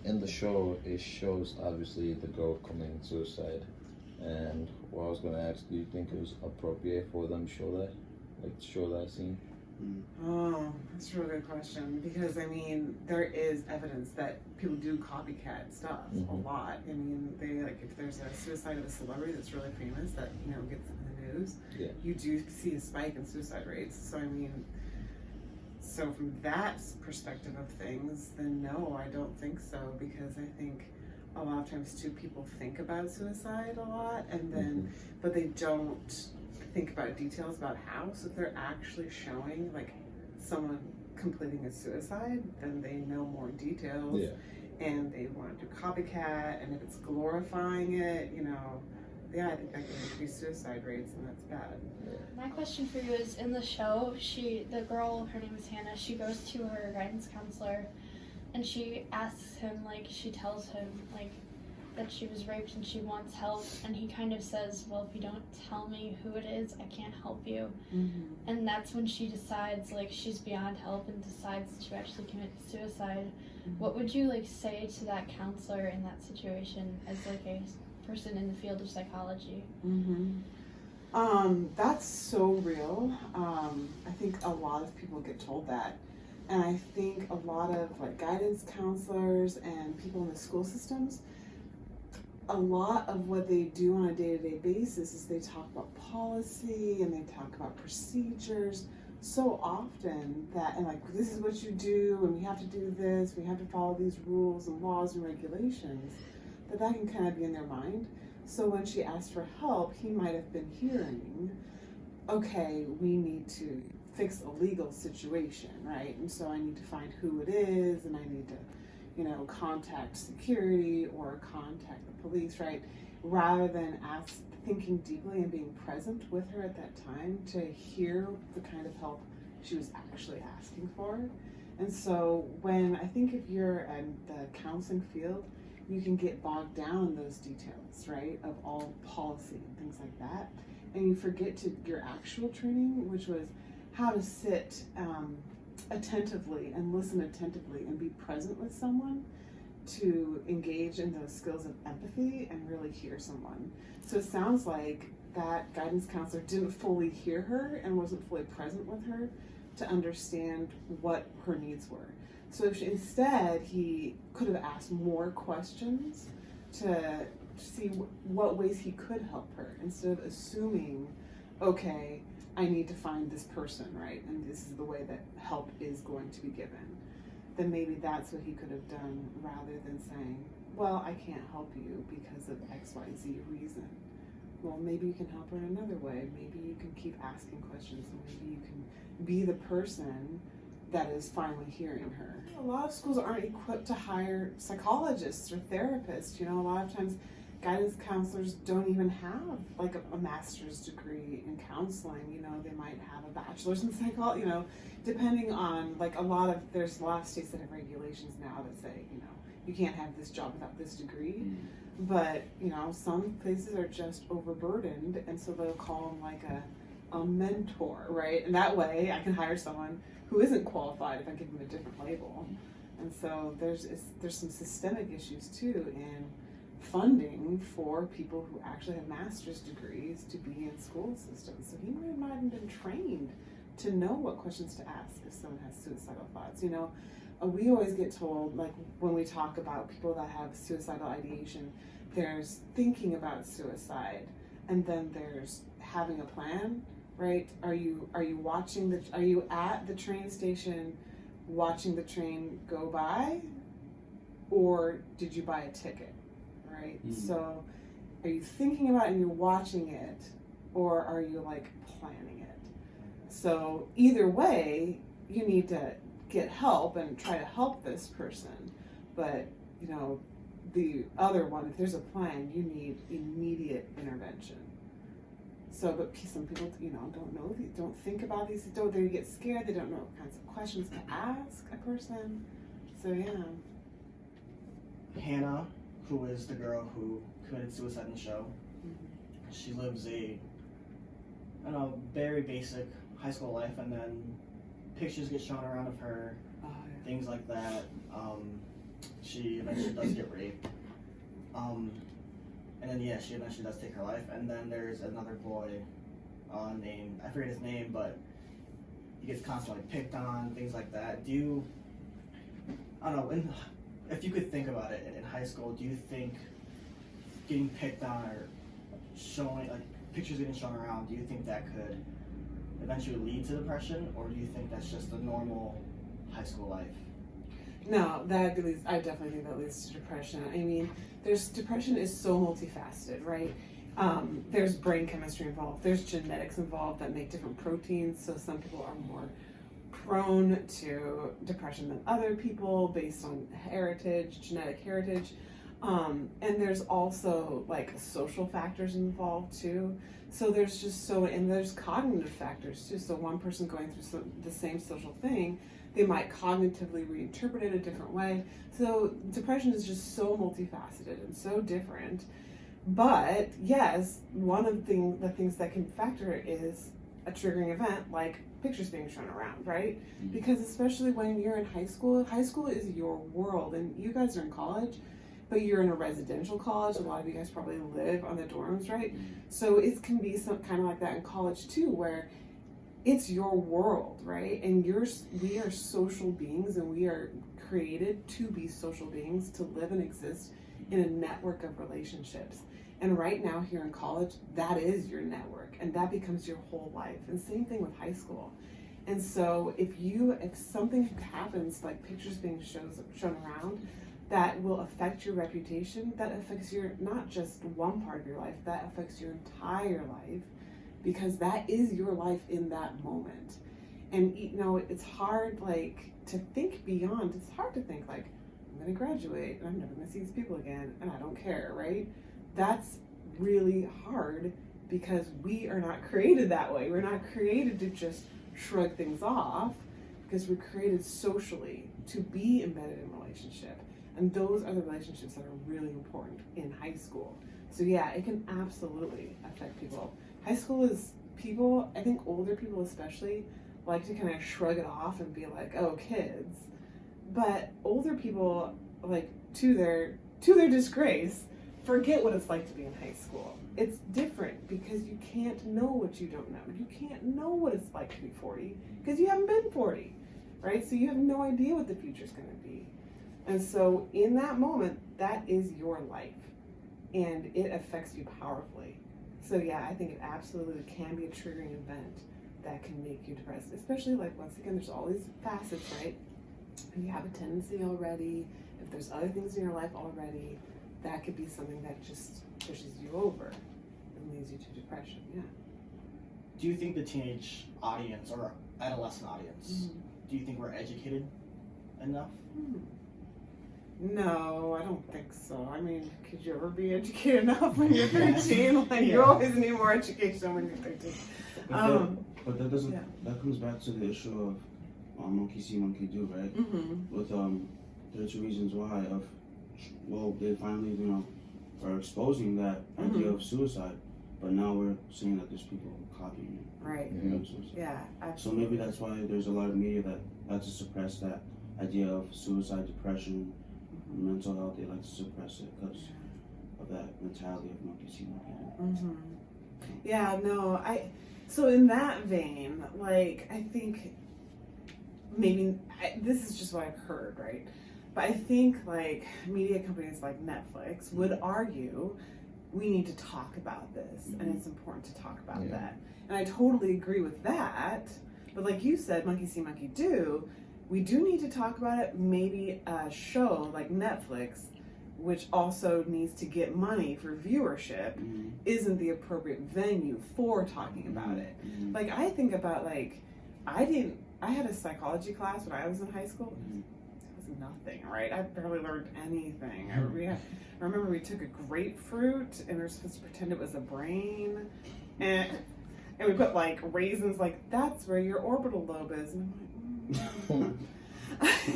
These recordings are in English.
in the show, it shows obviously the girl committing suicide, and what I was gonna ask, do you think it was appropriate for them to show that, like show that scene? Oh, that's a really good question, because I mean, there is evidence that people do copycat stuff a lot. I mean, they like, if there's a suicide of a celebrity that's really famous that, you know, gets in the news, you do see a spike in suicide rates. So I mean, so from that perspective of things, then no, I don't think so, because I think a lot of times too, people think about suicide a lot, and then but they don't think about details about how. So if they're actually showing like someone completing a suicide, then they know more details, and they want to do copycat. And if it's glorifying it, you know, I think that can increase suicide rates, and that's bad. My question for you is, in the show, the girl, her name is Hannah, she goes to her guidance counselor, and she asks him, like, she tells him, like, that she was raped and she wants help, and he kind of says, well, if you don't tell me who it is, I can't help you. And that's when she decides, like, she's beyond help and decides to actually commit suicide. What would you, like, say to that counselor in that situation as, like, a person in the field of psychology? That's so real. I think a lot of people get told that. And I think a lot of like guidance counselors and people in the school systems, a lot of what they do on a day-to-day basis is they talk about policy and they talk about procedures so often that, and like, this is what you do, and we have to do this, we have to follow these rules and laws and regulations, that can kind of be in their mind. So when she asked for help, he might have been hearing, okay, we need to fix a legal situation, right? And so I need to find who it is, and I need to, you know, contact security or contact the police, right? Rather than thinking deeply and being present with her at that time to hear the kind of help she was actually asking for. And so when, I think if you're in the counseling field, you can get bogged down in those details, right, of all policy and things like that. And you forget your actual training, which was how to sit attentively and listen attentively and be present with someone, to engage in those skills of empathy and really hear someone. So it sounds like that guidance counselor didn't fully hear her and wasn't fully present with her to understand what her needs were. So if instead he could have asked more questions to see what ways he could help her, instead of assuming, okay, I need to find this person, right? And this is the way that help is going to be given. Then maybe that's what he could have done, rather than saying, well, I can't help you because of XYZ reason. Well, maybe you can help her in another way. Maybe you can keep asking questions, and maybe you can be the person that is finally hearing her. A lot of schools aren't equipped to hire psychologists or therapists. You know, a lot of times guidance counselors don't even have like a master's degree in counseling. You know, they might have a bachelor's in psychology, you know, depending on like there's a lot of states that have regulations now that say, you know, you can't have this job without this degree. But, you know, some places are just overburdened, and so they'll call them like a mentor, right? And that way I can hire someone who isn't qualified if I give them a different label. And so there's some systemic issues too in funding for people who actually have master's degrees to be in school systems. So he might not have been trained to know what questions to ask if someone has suicidal thoughts. You know, we always get told, like when we talk about people that have suicidal ideation, there's thinking about suicide, and then there's having a plan, right? Are you at the train station watching the train go by, or did you buy a ticket, right? So are you thinking about it and you're watching it, or are you like planning it? So either way, you need to get help and try to help this person. But, you know, the other one, if there's a plan, you need immediate intervention. So, but some people, you know, don't think about these, they get scared, they don't know what kinds of questions to ask a person. So, yeah. Hannah, who is the girl who committed suicide in the show, she lives a very basic high school life, and then pictures get shown around of her, things like that. she eventually does get raped. And then she eventually does take her life. And then there's another boy named, I forget his name, but he gets constantly picked on, things like that. I don't know, if you could think about it in high school, do you think getting picked on or showing, like pictures getting shown around, do you think that could eventually lead to depression, or do you think that's just a normal high school life? No, I definitely think that leads to depression. I mean, depression is so multifaceted, right? There's brain chemistry involved, there's genetics involved that make different proteins, so some people are more prone to depression than other people based on genetic heritage. And there's also like social factors involved too. So there's cognitive factors too. So one person going through the same social thing, they might cognitively reinterpret it a different way. So depression is just so multifaceted and so different. But yes, one of the things that can factor is a triggering event like pictures being shown around, right? Because especially when you're in high school is your world, and you guys are in college, but you're in a residential college. A lot of you guys probably live on the dorms, right? So it can be some kind of like that in college too, where it's your world, right? And we are social beings, and we are created to be social beings, to live and exist in a network of relationships. And right now here in college, that is your network, and that becomes your whole life. And same thing with high school. And so if something happens, like pictures being shown around, that will affect your reputation, that affects not just one part of your life, that affects your entire life, because that is your life in that moment. And it's hard to think beyond. It's hard to think like, I'm gonna graduate and I'm never gonna see these people again and I don't care, right? That's really hard because we are not created that way. We're not created to just shrug things off, because we're created socially to be embedded in a relationship. And those are the relationships that are really important in high school. So yeah, it can absolutely affect people. High school is I think older people especially, like to kind of shrug it off and be like, oh, kids. But older people, like to their disgrace, forget what it's like to be in high school. It's different because you can't know what you don't know. You can't know what it's like to be 40 because you haven't been 40, right? So you have no idea what the future's going to be. And so in that moment, that is your life, and it affects you powerfully. So yeah, I think it absolutely can be a triggering event that can make you depressed, especially like, once again, there's all these facets, right? And you have a tendency already, if there's other things in your life already, that could be something that just pushes you over and leads you to depression, yeah. Do you think the teenage audience or adolescent audience, do you think we're educated enough? No, I don't think so. I mean, could you ever be educated enough when you're 13? You always need more education when you're 13. But that doesn't. Yeah. That comes back to the issue of monkey see, monkey do, right? With 32 Reasons Why. They finally are exposing that idea of suicide, but now we're seeing that there's people copying it. Right. Yeah. Absolutely. So maybe that's why there's a lot of media that like to suppress that idea of suicide, depression, mental health. They like to suppress it because of that mentality of monkey see, monkey do. Yeah. No. So in that vein, like, I think maybe this is just what I've heard, right? But I think like media companies like Netflix would argue we need to talk about this, and it's important to talk about that. And I totally agree with that. But like you said, monkey see, monkey do, we do need to talk about it. Maybe a show like Netflix, which also needs to get money for viewership, isn't the appropriate venue for talking about it. Like, I think about, like, I had a psychology class when I was in high school. It was nothing, right? I barely learned anything. I remember we took a grapefruit and we were supposed to pretend it was a brain, and we put like raisins, like, that's where your orbital lobe is. And I'm like,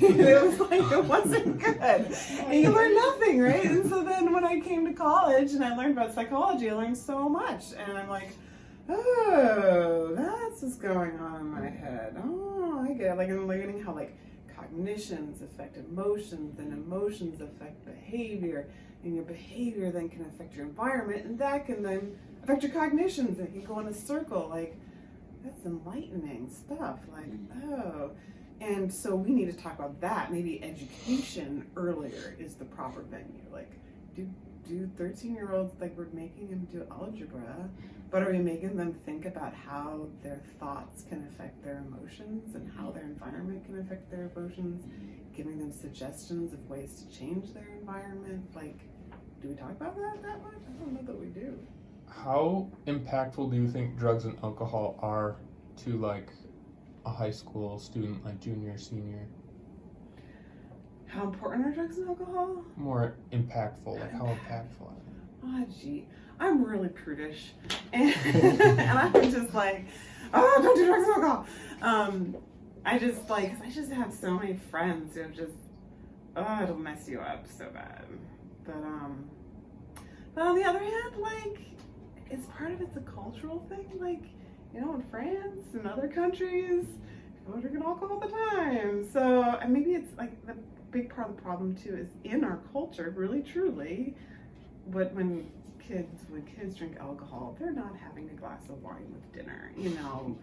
it was like, it wasn't good. And you learn nothing, right? And so then when I came to college and I learned about psychology, I learned so much. And I'm like, oh, that's what's going on in my head. Oh, I get it. Like, I'm learning how, like, cognitions affect emotions, and emotions affect behavior, and your behavior then can affect your environment, and that can then affect your cognitions, and you go in a circle. Like, that's enlightening stuff. Like, oh. And so we need to talk about that. Maybe education earlier is the proper venue. Like, do 13-year-olds, like, we're making them do algebra, but are we making them think about how their thoughts can affect their emotions and how their environment can affect their emotions, giving them suggestions of ways to change their environment? Like, do we talk about that much? I don't know that we do. How impactful do you think drugs and alcohol are to like a high school student, like junior, senior? How important are drugs and alcohol? More impactful, like how impactful are they? Oh, gee, I'm really prudish, and, and I'm just like, oh, don't do drugs and alcohol. I just have so many friends who have just, oh, it'll mess you up so bad. But on the other hand, like, it's a cultural thing. Like, you know, in France and other countries, people are drinking alcohol all the time. So, and maybe it's like the big part of the problem too is in our culture, really truly, when kids drink alcohol, they're not having a glass of wine with dinner, you know.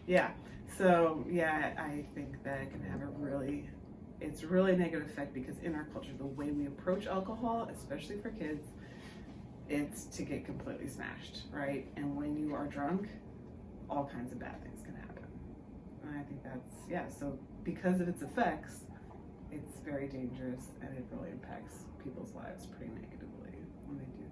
Yeah. So yeah, I think that it can have it's really a negative effect, because in our culture, the way we approach alcohol, especially for kids, it's to get completely smashed, right? And when you are drunk, all kinds of bad things can happen. And I think so because of its effects, it's very dangerous, and it really impacts people's lives pretty negatively when they do